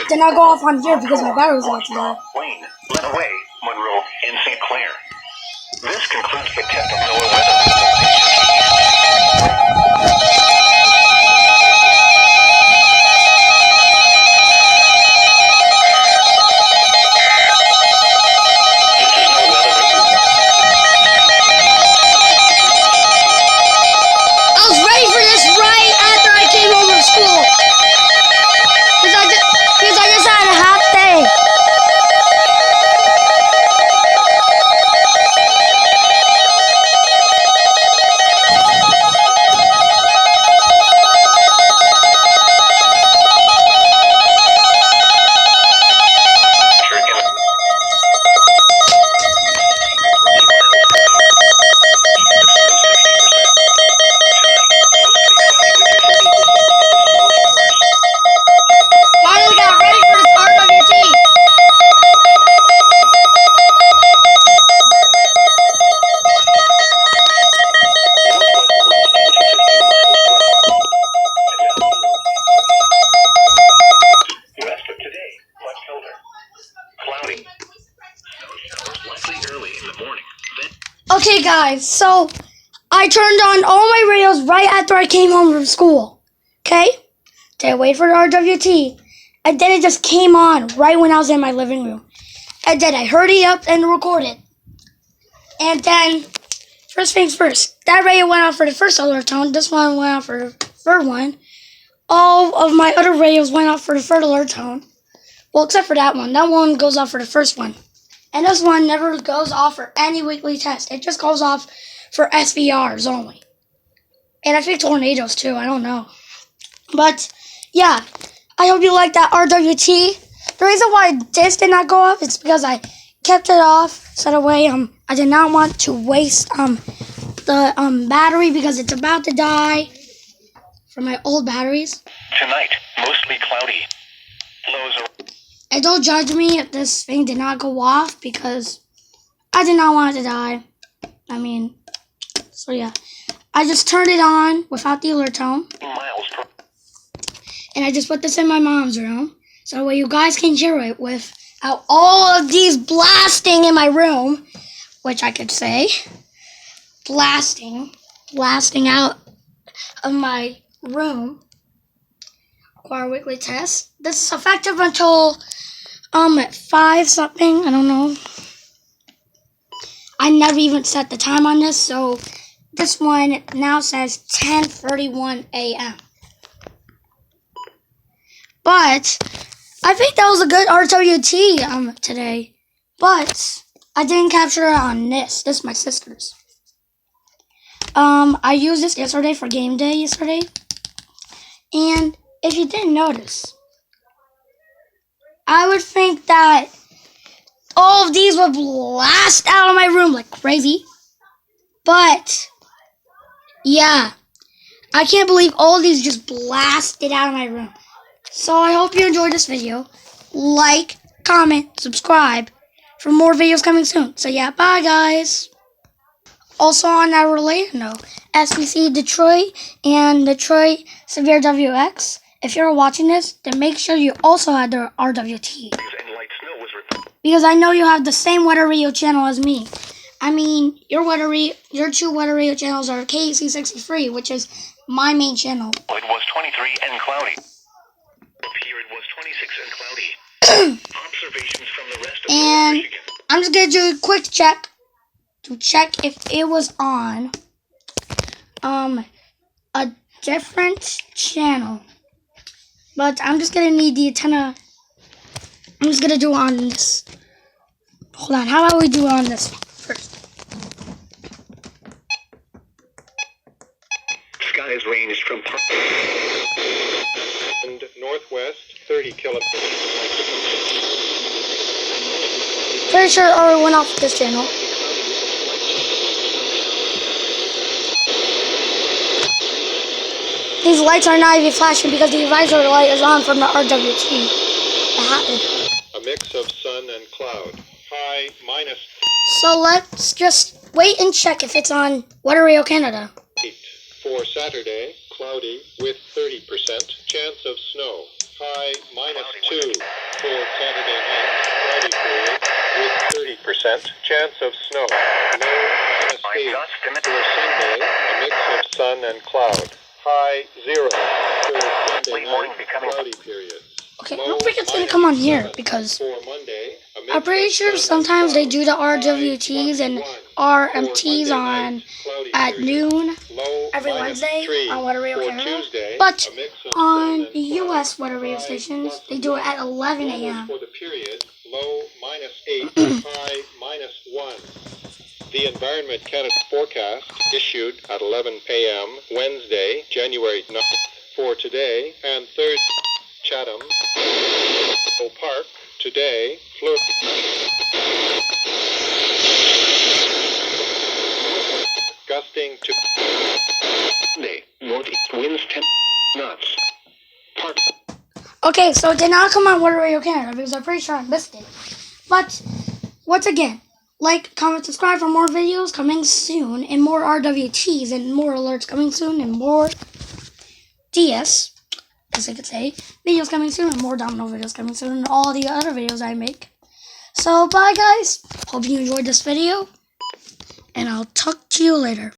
did not go off on here because my battery was about to die. Wayne led away Monroe and St. Clair. This concludes the test of NOAA weather. Okay guys, so I turned on all my radios right after I came home from school. Okay? Did I wait for the RWT? And then it just came on right when I was in my living room. And then I hurried up and recorded. And then, first things first, that radio went off for the first alert tone. This one went off for the third one. All of my other radios went off for the third alert tone. Well, except for that one. That one goes off for the first one. And this one never goes off for any weekly test. It just goes off for SVRs only. And I think tornadoes too. I don't know. But, yeah. I hope you like that RWT. The reason why this did not go off is because I kept it off, set away. I did not want to waste the battery because it's about to die from my old batteries. Tonight, mostly cloudy. Lows are... And don't judge me if this thing did not go off because I did not want it to die. So yeah. I just turned it on without the alert tone. And I just put this in my mom's room. So that way you guys can hear it without all of these blasting in my room. Which I could say. Blasting out of my room. For our weekly test. This is effective until... at 5 something, I don't know. I never even set the time on this, so this one now says 10:31 a.m. But I think that was a good RWT today. But I didn't capture it on this. This is my sister's. I used this yesterday for game day yesterday. And if you didn't notice, I would think that all of these would blast out of my room like crazy. But, yeah. I can't believe all of these just blasted out of my room. So I hope you enjoyed this video. Like, comment, subscribe for more videos coming soon. So yeah, bye guys. Also on that related note, SBC Detroit and Detroit Severe WX. If you're watching this, then make sure you also have the RWT. Because I know you have the same weather radio channel as me. Your two weather radio channels are KC63, which is my main channel. It was 23 and cloudy. Here it was 26 and cloudy. Observations from the rest of and I'm just gonna do a quick check to check if it was on a different channel. But I'm just gonna need the antenna. I'm just gonna do it on this. Hold on, how about we do it on this one first? Skies ranged from and northwest 30 kilometers. Pretty sure it already went off this channel. These lights are not even flashing because the visor light is on from the RWT. That happened. A mix of sun and cloud. High minus. So let's just wait and check if it's on Weather Radio Canada. 8. For Saturday, cloudy with 30% chance of snow. high -2 for Saturday night, cloudy period, with 30% chance of snow. Low -8 for Sunday, a mix of sun and cloud. High 0 for Sunday night, cloudy period. Okay, I don't think it's gonna come on here because For Monday, a mix I'm pretty of sure sun and sometimes they cloud. do the RWTs and RMTs on at noon Low every Wednesday -3 on Weather Radio for Canada. Tuesday, But a mix of on sun the and cloud. US weather radio stations, they do it at 11 a.m. For the period, low -8, high -1. The Environment Canada forecast issued at 11 a.m. Wednesday, January 9th for today and 3rd Chatham, Park, today, Florida. Gusting to northeast winds 10 knots. Park. Okay, so it did not come on Weather Radio Canada because I'm pretty sure I missed it. But once again, like, comment, subscribe for more videos coming soon, and more RWTs, and more alerts coming soon, and more DS, as I could say, videos coming soon, and more domino videos coming soon, and all the other videos I make. So, bye guys. Hope you enjoyed this video, and I'll talk to you later.